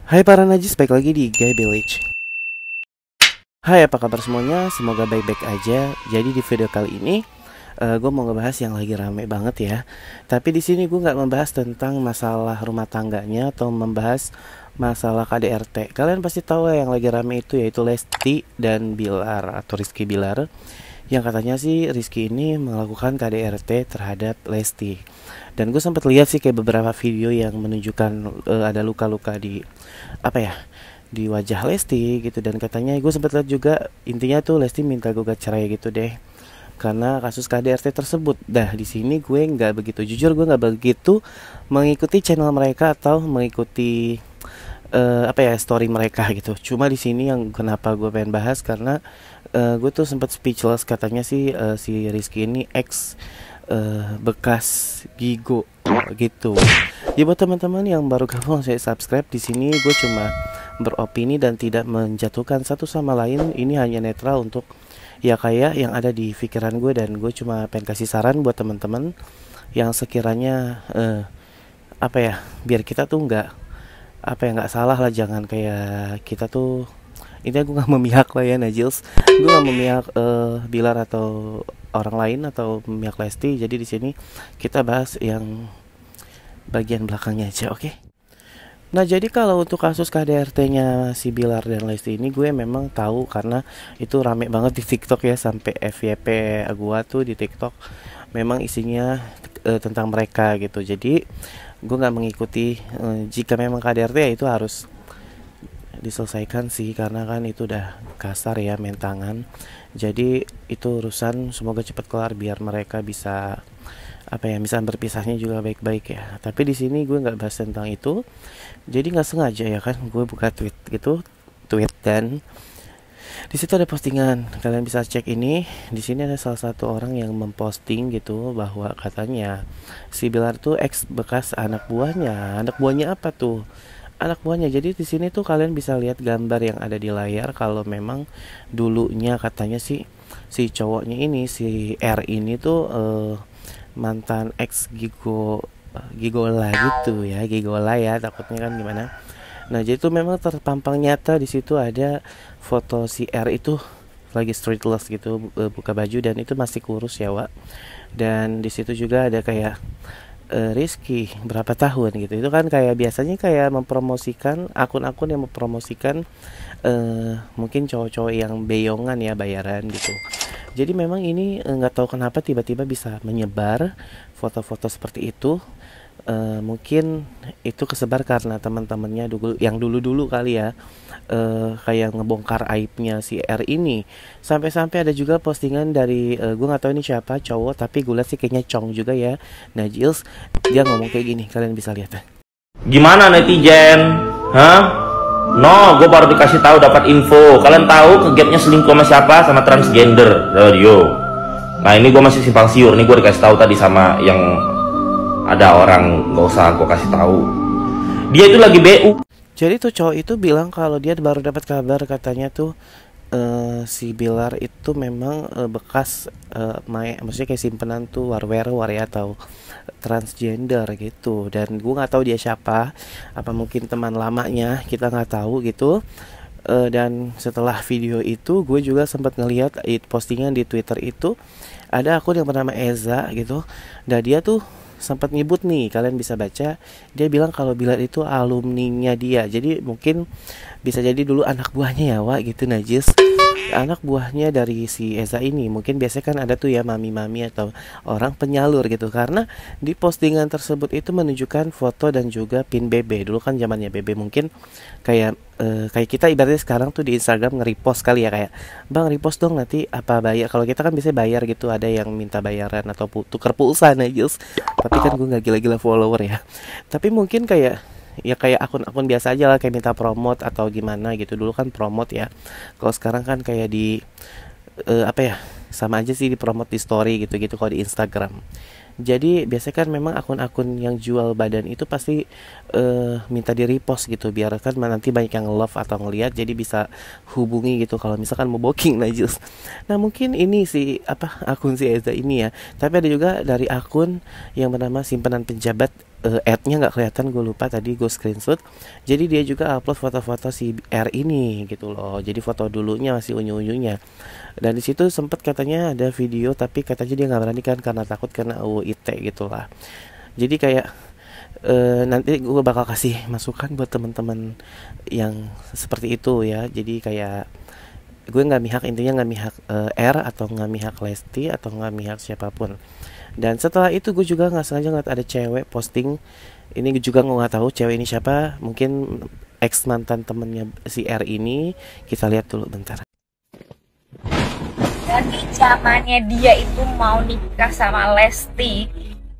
Hai para najis, balik lagi di Guy Village. Hai, apa kabar semuanya? Semoga baik-baik aja. Jadi di video kali ini gue mau ngebahas yang lagi rame banget ya. Tapi di sini gue nggak membahas tentang masalah rumah tangganya atau membahas masalah KDRT. Kalian pasti tahu ya yang lagi rame itu, yaitu Lesti dan Bilar atau Rizky Bilar. Yang katanya sih Rizky ini melakukan KDRT terhadap Lesti. Dan gue sempat lihat sih kayak beberapa video yang menunjukkan ada luka-luka di apa ya, di wajah Lesti gitu. Dan katanya gue sempat lihat juga, intinya tuh Lesti minta gugat cerai gitu deh karena kasus KDRT tersebut. Dah di sini gue nggak begitu, jujur gue nggak begitu mengikuti channel mereka atau mengikuti apa ya, story mereka gitu. Cuma di sini yang kenapa gue pengen bahas karena gue tuh sempat speechless. Katanya sih si Rizky ini ex bekas Gigo gitu. Ya buat teman-teman yang baru gabung, saya subscribe. Di sini gue cuma beropini dan tidak menjatuhkan satu sama lain. Ini hanya netral untuk ya kayak yang ada di pikiran gue, dan gue cuma pengen kasih saran buat teman-teman yang sekiranya apa ya, biar kita tuh nggak apa ya, nggak salah lah. Jangan kayak kita tuh, intinya gue nggak memihak lah ya Najils. Gue nggak memihak Bilar atau orang lain atau memihak Lesti. Jadi di sini kita bahas yang bagian belakangnya aja, oke? Nah, jadi kalau untuk kasus KDRT-nya si Bilar dan Lesti ini, gue memang tahu karena itu rame banget di TikTok ya, sampai FYP gua tuh di TikTok memang isinya tentang mereka gitu. Jadi gue nggak mengikuti. Jika memang KDRT ya itu harus diselesaikan sih, karena kan itu udah kasar ya, main tangan. Jadi itu urusan, semoga cepat kelar biar mereka bisa apa ya, bisa berpisahnya juga baik-baik ya. Tapi di sini gue nggak bahas tentang itu. Jadi nggak sengaja ya kan, gue buka tweet gitu, dan di situ ada postingan. Kalian bisa cek ini. Di sini ada salah satu orang yang memposting gitu bahwa katanya si Bilar tuh ex bekas anak buahnya. Anak buahnya apa tuh? Anak buahnya. Jadi di sini tuh kalian bisa lihat gambar yang ada di layar kalau memang dulunya katanya sih si cowoknya ini, si R ini tuh mantan ex Gigola gitu ya, Gigola ya takutnya kan gimana. Nah, jadi itu memang terpampang nyata. Di situ ada foto si R itu lagi streetless gitu, buka baju, dan itu masih kurus ya, Wak. Dan di situ juga ada kayak Rizky berapa tahun gitu. Itu kan kayak biasanya kayak mempromosikan akun-akun yang mempromosikan mungkin cowok-cowok yang beyongan ya, bayaran gitu. Jadi memang ini nggak tahu kenapa tiba-tiba bisa menyebar foto-foto seperti itu. Mungkin itu kesebar karena teman-temannya yang dulu-dulu kali ya, kayak ngebongkar aibnya si R ini. Sampai-sampai ada juga postingan dari gue nggak tahu ini siapa, cowok, tapi gue lihat sih kayaknya Chong juga ya, Najils. Dia ngomong kayak gini, kalian bisa lihat. Gimana netizen? Hah? No, gue baru dikasih tahu dapat info. Kalian tahu ke gapnya selingkuh sama siapa? Sama transgender radio. Nah, ini gue masih simpang siur. Ini gue dikasih tahu tadi sama yang ada orang, nggak usah gue kasih tahu. Dia itu lagi BU. Jadi tuh cowok itu bilang kalau dia baru dapat kabar katanya tuh si Bilar itu memang bekas maksudnya kayak simpenan tuh war ya, atau transgender gitu. Dan gue nggak tahu dia siapa, apa mungkin teman lamanya, kita nggak tahu gitu. Dan setelah video itu gue juga sempat ngelihat postingan di Twitter itu, ada akun yang bernama Eza gitu. Dan dia tuh sempat nyebut nih, kalian bisa baca. Dia bilang kalau Bilar itu alumninya dia. Jadi mungkin bisa jadi dulu anak buahnya ya, Wak, gitu Najis. Anak buahnya dari si Eza ini. Mungkin biasanya kan ada tuh ya mami-mami atau orang penyalur gitu. Karena di postingan tersebut itu menunjukkan foto dan juga pin BB. Dulu kan zamannya BB, mungkin kayak kayak kita ibaratnya sekarang tuh di Instagram nge-repost kali ya, kayak bang repost dong, nanti apa bayar. Kalau kita kan biasanya bayar gitu, ada yang minta bayaran atau tuker pulsa Najis. Tapi kan gue nggak gila-gila follower ya. Tapi mungkin kayak ya kayak akun-akun biasa aja lah, kayak minta promote atau gimana gitu. Dulu kan promote ya. Kalau sekarang kan kayak di apa ya, sama aja sih, di promote di story gitu-gitu kalau di Instagram. Jadi biasanya kan memang akun-akun yang jual badan itu pasti minta di repost gitu, biar kan nanti banyak yang love atau ngelihat, jadi bisa hubungi gitu kalau misalkan mau booking Najus. Nah mungkin ini si apa akun si Eza ini ya. Tapi ada juga dari akun yang bernama Simpanan Penjabat ad-nya nggak kelihatan, gue lupa tadi gue screenshot. Jadi dia juga upload foto-foto si R ini gitu loh. Jadi foto dulunya masih unyu-unyunya. Dan di situ sempet katanya ada video, tapi katanya dia nggak berani kan karena takut kena UU ITE gitulah. Jadi kayak nanti gue bakal kasih masukan buat teman-teman yang seperti itu ya. Jadi kayak gue nggak mihak, intinya nggak mihak R atau nggak mihak Lesti atau nggak mihak siapapun. Dan setelah itu gue juga nggak sengaja ngeliat ada cewek posting ini, juga gue nggak tahu cewek ini siapa, mungkin ex mantan temennya si R ini. Kita lihat dulu bentar. Dan di zamannya dia itu mau nikah sama Lesti,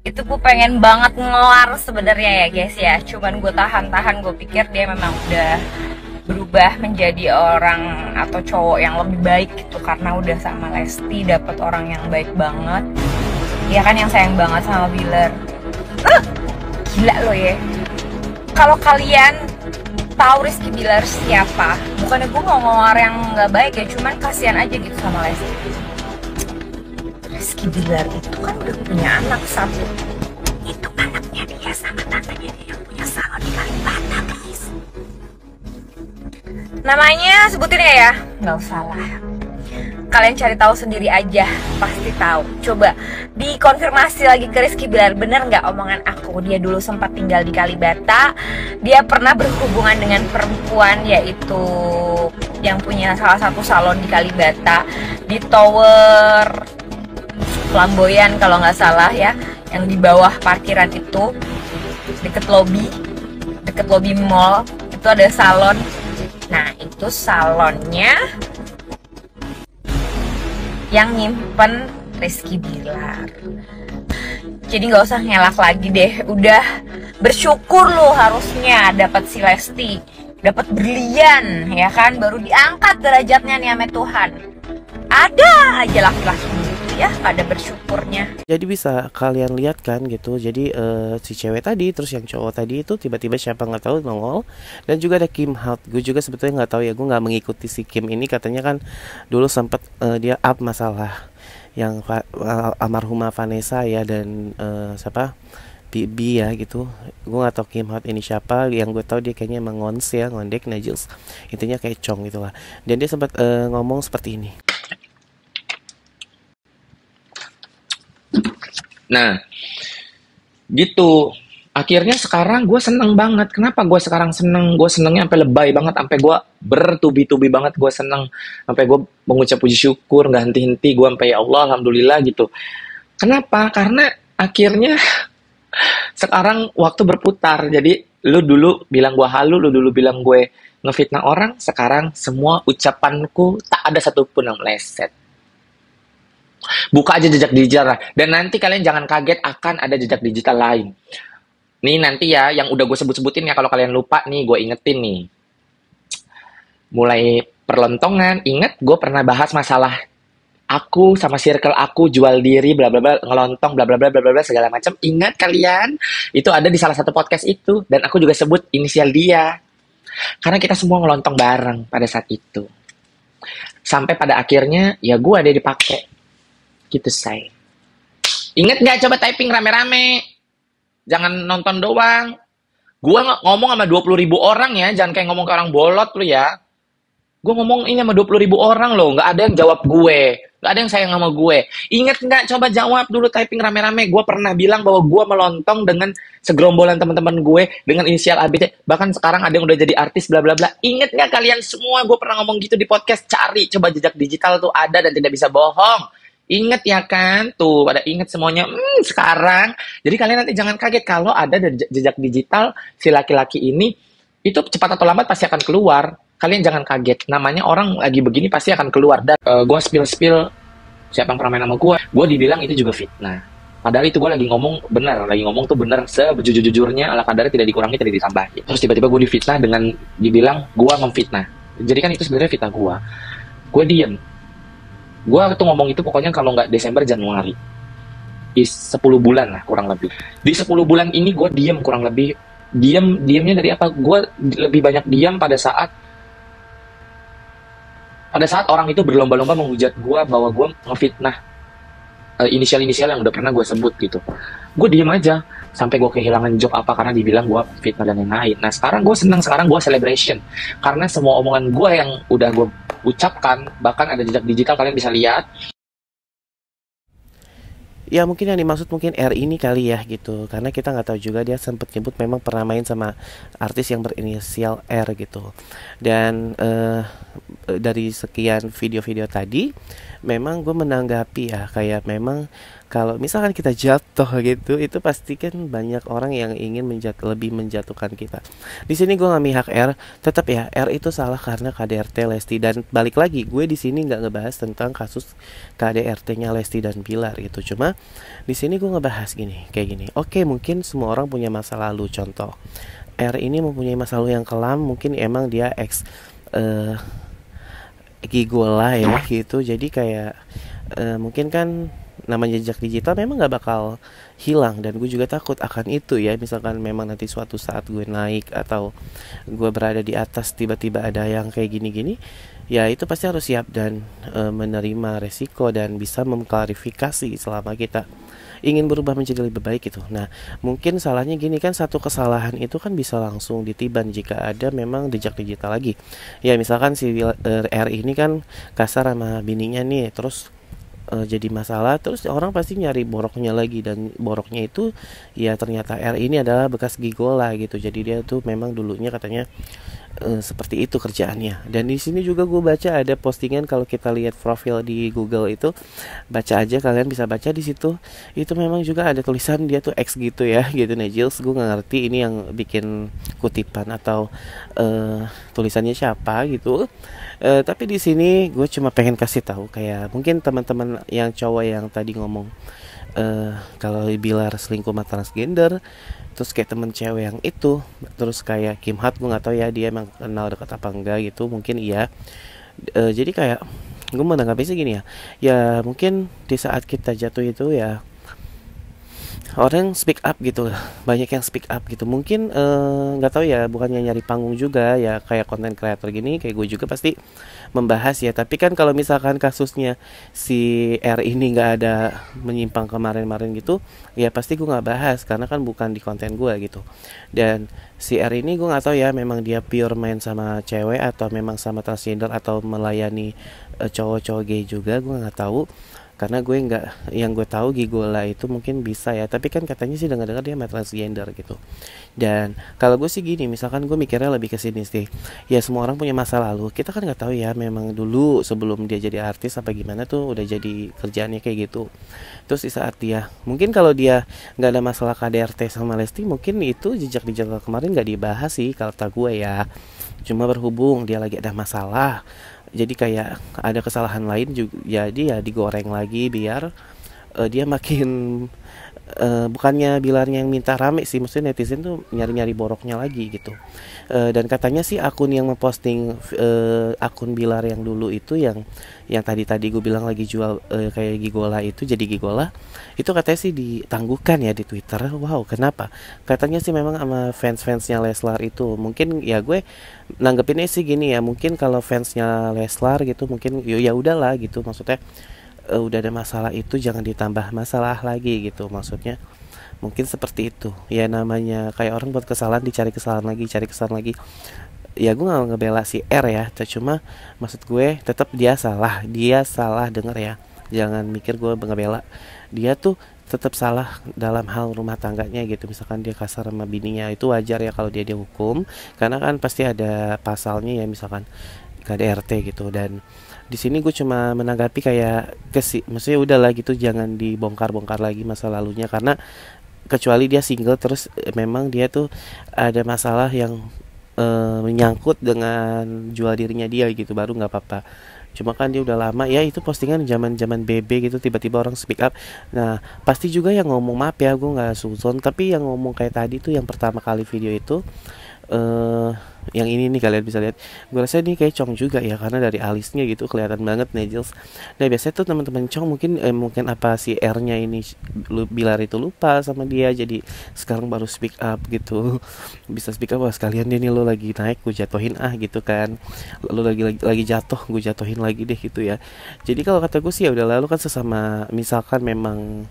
itu gue pengen banget ngelar sebenarnya ya guys ya. Cuman gue tahan-tahan, gue pikir dia memang udah berubah menjadi orang atau cowok yang lebih baik gitu, karena udah sama Lesti dapet orang yang baik banget. Dia kan yang sayang banget sama Bilar. Gila lo ya. Kalau kalian tahu Rizky Bilar siapa, bukannya gue mau ngomong yang nggak baik ya, cuman kasihan aja gitu sama Lesti. Rizky Bilar itu kan udah punya anak satu. Itu anaknya dia sama tantenya dia yang punya salon di Kalibata guys. Namanya sebutin ya, nggak usah lah. Kalian cari tahu sendiri aja, pasti tahu. Coba dikonfirmasi lagi ke Rizky Bilar, bener nggak omongan aku? Dia dulu sempat tinggal di Kalibata, dia pernah berhubungan dengan perempuan yaitu yang punya salah satu salon di Kalibata, di Tower Flamboyan kalau nggak salah ya, yang di bawah parkiran itu, deket lobby mall itu ada salon. Nah itu salonnya yang nyimpen Rizky Bilar. Jadi nggak usah ngelak lagi deh. Udah bersyukur lo harusnya dapat si Lesti, dapat berlian ya kan, baru diangkat derajatnya nih sama Tuhan. Ada aja laki-laki gitu ya, ada bersyukurnya. Jadi bisa kalian lihat kan gitu. Jadi si cewek tadi, terus yang cowok tadi itu tiba-tiba siapa nggak tahu nongol. Dan juga ada Kim Hart. Gue juga sebetulnya nggak tahu ya, gue nggak mengikuti si Kim ini. Katanya kan dulu sempat dia up masalah yang almarhumah Vanessa ya, dan siapa Bibi ya gitu. Gue nggak tahu Kim Hart ini siapa. Yang gue tahu dia kayaknya emang ngondek Najils, intinya kayak cong gitulah. Dan dia sempat ngomong seperti ini. Nah, gitu. Akhirnya sekarang gue seneng banget. Kenapa gue sekarang seneng? Gue senengnya sampai lebay banget, sampai gue bertubi-tubi banget. Gue seneng sampai gue mengucap puji syukur nggak henti-henti. Gue sampai ya Allah, alhamdulillah gitu. Kenapa? Karena akhirnya sekarang waktu berputar. Jadi lu dulu bilang gue halu, lu dulu bilang gue ngefitnah orang. Sekarang semua ucapanku tak ada satupun yang meleset. Buka aja jejak digital. Dan nanti kalian jangan kaget akan ada jejak digital lain. Nih nanti ya, yang udah gue sebut-sebutin ya, kalau kalian lupa nih, gue ingetin nih. Mulai perlontongan, inget gue pernah bahas masalah aku sama circle aku jual diri, bla bla bla, ngelontong, bla bla bla bla bla segala macam. Ingat kalian? Itu ada di salah satu podcast itu, dan aku juga sebut inisial dia. Karena kita semua ngelontong bareng pada saat itu. Sampai pada akhirnya, ya gue ada dipakai. Gitu say. Ingat gak, coba typing rame-rame. Jangan nonton doang. Gua ngomong sama 20.000 orang ya. Jangan kayak ngomong ke orang bolot lu ya. Gue ngomong ini sama 20.000 orang loh. Gak ada yang jawab gue. Gak ada yang sayang sama gue. Ingat gak, coba jawab dulu, typing rame-rame. Gue pernah bilang bahwa gue melontong dengan segerombolan teman-teman gue dengan inisial ABT. Bahkan sekarang ada yang udah jadi artis bla bla bla. Ingat gak kalian semua, gue pernah ngomong gitu di podcast. Cari, coba jejak digital tuh ada dan tidak bisa bohong. Ingat ya kan? Tuh, pada ingat semuanya. Sekarang. Jadi kalian nanti jangan kaget kalau ada jejak digital si laki-laki ini. Itu cepat atau lambat pasti akan keluar. Kalian jangan kaget. Namanya orang lagi begini pasti akan keluar. Dan gue spill siapa yang pernah main sama gue. Gue dibilang itu juga fitnah. Padahal itu gue lagi ngomong benar. Lagi ngomong tuh benar. Sejujur-jujurnya ala kadarnya tidak dikurangi, tidak ditambahin. Terus tiba-tiba gue difitnah dengan dibilang gue memfitnah. Jadi kan itu sebenarnya fitnah gue. Gue diem. Gue tuh ngomong itu pokoknya kalau nggak Desember, Januari. Di 10 bulan lah kurang lebih. Di 10 bulan ini gue diem kurang lebih. Diemnya dari apa? Gue lebih banyak diam pada saat orang itu berlomba-lomba menghujat gue bahwa gue ngefitnah inisial-inisial yang udah pernah gue sebut gitu. Gue diem aja sampai gue kehilangan job apa karena dibilang gue fitnah dan lain-lain. Nah sekarang gue senang, sekarang gue celebration karena semua omongan gue yang udah gue ucapkan, bahkan ada jejak digital kalian bisa lihat. Ya mungkin yang dimaksud mungkin R ini kali ya gitu, karena kita nggak tahu juga dia sempet nyebut memang pernah main sama artis yang berinisial R gitu. Dan dari sekian video-video tadi memang gue menanggapi ya, kayak memang kalau misalkan kita jatuh gitu, itu pasti kan banyak orang yang ingin lebih menjatuhkan kita. Di sini gue nggak mihak R, tetap ya R itu salah karena KDRT Lesti. Dan balik lagi, gue di sini nggak ngebahas tentang kasus KDRT-nya Lesti dan Bilar gitu. Cuma di sini gue ngebahas gini, kayak gini. Oke, mungkin semua orang punya masa lalu. Contoh, R ini mempunyai masa lalu yang kelam, mungkin emang dia ex Gigola ya gitu. Jadi kayak mungkin kan namanya jejak digital memang nggak bakal hilang, dan gue juga takut akan itu ya. Misalkan memang nanti suatu saat gue naik atau gue berada di atas, tiba-tiba ada yang kayak gini-gini, ya itu pasti harus siap dan menerima resiko dan bisa mengklarifikasi selama kita ingin berubah menjadi lebih baik gitu. Nah mungkin salahnya gini kan, satu kesalahan itu kan bisa langsung ditiban jika ada memang jejak digital lagi. Ya misalkan si R ini kan kasar sama bininya nih, terus jadi masalah, terus orang pasti nyari boroknya lagi, dan boroknya itu ya ternyata R ini adalah bekas gigola gitu. Jadi dia tuh memang dulunya katanya seperti itu kerjaannya. Dan di sini juga gue baca ada postingan, kalau kita lihat profil di Google itu, baca aja, kalian bisa baca di situ, itu memang juga ada tulisan dia tuh X gitu ya gitu. Nah Jules, gue nggak ngerti ini yang bikin kutipan atau tulisannya siapa gitu. Tapi di sini gue cuma pengen kasih tahu, kayak mungkin teman-teman yang cowok yang tadi ngomong kalau Bilar selingkuh sama transgender, terus kayak temen cewek yang itu, terus kayak Kim Hat, gue nggak tahu ya dia emang kenal dekat apa enggak gitu, mungkin iya. Jadi kayak gue menanggapi sih gini ya, ya mungkin di saat kita jatuh itu ya orang speak up gitu, banyak yang speak up gitu. Mungkin nggak tahu ya, bukannya nyari panggung juga ya, kayak konten creator gini kayak gue juga pasti membahas ya. Tapi kan kalau misalkan kasusnya si R ini nggak ada menyimpang kemarin-kemarin gitu, ya pasti gue nggak bahas karena kan bukan di konten gue gitu. Dan si R ini gue nggak tahu ya, memang dia pure main sama cewek atau memang sama transgender atau melayani cowok-cowok gay juga, gue nggak tahu. Karena gue nggak, yang gue tahu Gigola itu mungkin bisa ya, tapi kan katanya sih dengar-dengar dia transgender gitu. Dan kalau gue sih gini, misalkan gue mikirnya lebih ke sini sih, ya semua orang punya masa lalu, kita kan nggak tahu ya memang dulu sebelum dia jadi artis apa gimana tuh udah jadi kerjaannya kayak gitu. Terus di saat dia, mungkin kalau dia nggak ada masalah KDRT sama Lesti, mungkin itu jejak digital kemarin nggak dibahas sih kata gue ya. Cuma berhubung dia lagi ada masalah, jadi kayak ada kesalahan lain juga, jadi ya digoreng lagi biar dia makin bukannya Bilarnya yang minta rame sih, maksudnya netizen tuh nyari-nyari boroknya lagi gitu. Dan katanya sih akun yang memposting akun Bilar yang dulu itu, yang tadi gue bilang lagi jual kayak Gigola itu, jadi Gigola itu katanya sih ditangguhkan ya di Twitter. Wow, kenapa? Katanya sih memang sama fans-fansnya Leslar itu. Mungkin ya gue nanggepinnya sih gini ya, mungkin kalau fansnya Leslar gitu mungkin ya udahlah gitu, maksudnya udah ada masalah itu jangan ditambah masalah lagi gitu, maksudnya mungkin seperti itu ya. Namanya kayak orang buat kesalahan dicari kesalahan lagi, cari kesalahan lagi. Ya gue gak ngebela si R ya, cuma maksud gue tetap dia salah denger ya, jangan mikir gue ngebela dia, tuh tetap salah dalam hal rumah tangganya gitu. Misalkan dia kasar sama bininya, itu wajar ya kalau dia dihukum, karena kan pasti ada pasalnya ya, misalkan KDRT gitu. Dan di sini gue cuma menanggapi kayak maksudnya udahlah gitu, jangan dibongkar-bongkar lagi masa lalunya, karena kecuali dia single terus memang dia tuh ada masalah yang menyangkut dengan jual dirinya dia gitu, baru nggak apa-apa. Cuma kan dia udah lama ya, itu postingan zaman BB gitu, tiba-tiba orang speak up. Nah pasti juga yang ngomong, maaf ya gue nggak suzon, tapi yang ngomong kayak tadi tuh yang pertama kali video itu yang ini nih kalian bisa lihat, gue rasa ini kayak Chong juga ya, karena dari alisnya gitu kelihatan banget Najils. Nah biasanya tuh teman-teman Chong mungkin apa si R-nya ini Bilar itu lupa sama dia, jadi sekarang baru speak up gitu. Bisa speak up, wah sekalian deh nih lo lagi naik gue jatuhin gitu kan, lo lagi jatuh gue jatuhin lagi deh gitu ya. Jadi kalau kata gue sih ya udah, lalu kan sesama misalkan memang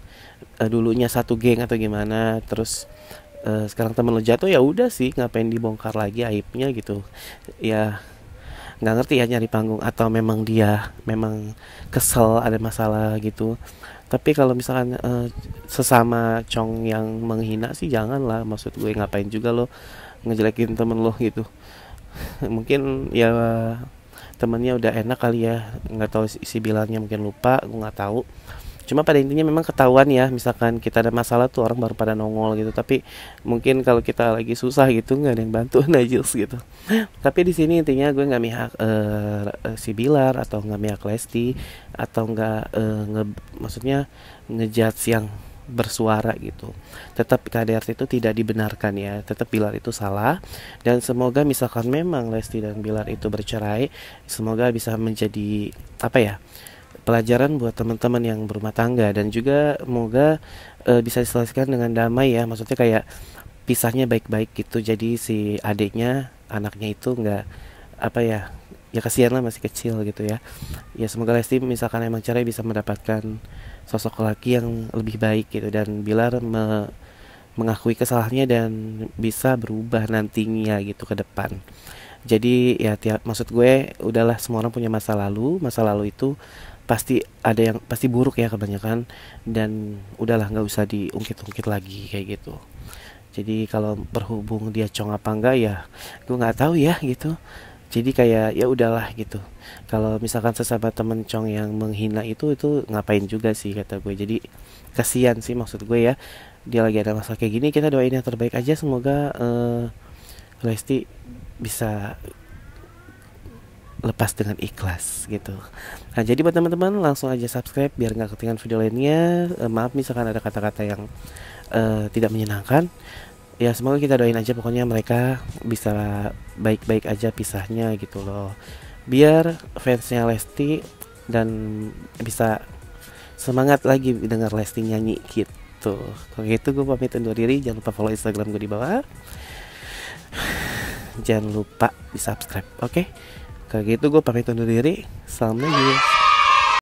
dulunya satu geng atau gimana, terus sekarang temen lo jatuh, ya udah sih ngapain dibongkar lagi aibnya gitu ya. Nggak ngerti ya, nyari panggung atau memang dia memang kesel ada masalah gitu. Tapi kalau misalkan sesama Chong yang menghina sih jangan lah, maksud gue ngapain juga lo ngejelekin temen lo gitu. Mungkin ya temennya udah enak kali ya, nggak tahu si Bilarnya mungkin lupa, gue nggak tahu. Cuma pada intinya memang ketahuan ya, misalkan kita ada masalah tuh orang baru pada nongol gitu. Tapi mungkin kalau kita lagi susah gitu nggak ada yang bantu Najils gitu. Tapi di sini intinya gue nggak mihak si Bilar atau nggak mihak Lesti, atau nggak maksudnya ngejudge yang bersuara gitu. Tetap KDRT itu tidak dibenarkan ya, tetap Bilar itu salah. Dan semoga misalkan memang Lesti dan Bilar itu bercerai, semoga bisa menjadi apa ya, pelajaran buat teman-teman yang berumah tangga, dan juga semoga bisa diselesaikan dengan damai ya, maksudnya kayak pisahnya baik-baik gitu. Jadi si adiknya, anaknya itu nggak apa ya, ya kasihan lah masih kecil gitu ya. Ya semoga Lesti misalkan emang cerai bisa mendapatkan sosok laki yang lebih baik gitu, dan Bilar mengakui kesalahannya dan bisa berubah nantinya gitu ke depan. Jadi ya maksud gue udahlah, semua orang punya masa lalu itu pasti ada yang pasti buruk ya kebanyakan, dan udahlah nggak usah diungkit-ungkit lagi kayak gitu. Jadi kalau berhubung dia Chong apa enggak ya gue nggak tahu ya gitu. Jadi kayak ya udahlah gitu. Kalau misalkan sesama temen Chong yang menghina itu ngapain juga sih kata gue. Jadi kasihan sih, maksud gue ya, dia lagi ada masalah kayak gini, kita doain yang terbaik aja, semoga Lesti bisa lepas dengan ikhlas gitu. Nah jadi buat teman-teman langsung aja subscribe biar nggak ketinggalan video lainnya. Maaf misalkan ada kata-kata yang tidak menyenangkan. Ya semoga kita doain aja pokoknya mereka bisa baik-baik aja pisahnya gitu loh. Biar fansnya Lesti dan bisa semangat lagi dengar Lesti nyanyi gitu. Kalau gitu gue pamit undur diri. Jangan lupa follow Instagram gue di bawah. Jangan lupa di subscribe, oke? Kayak gitu gue pamit undur diri. Salam lagi.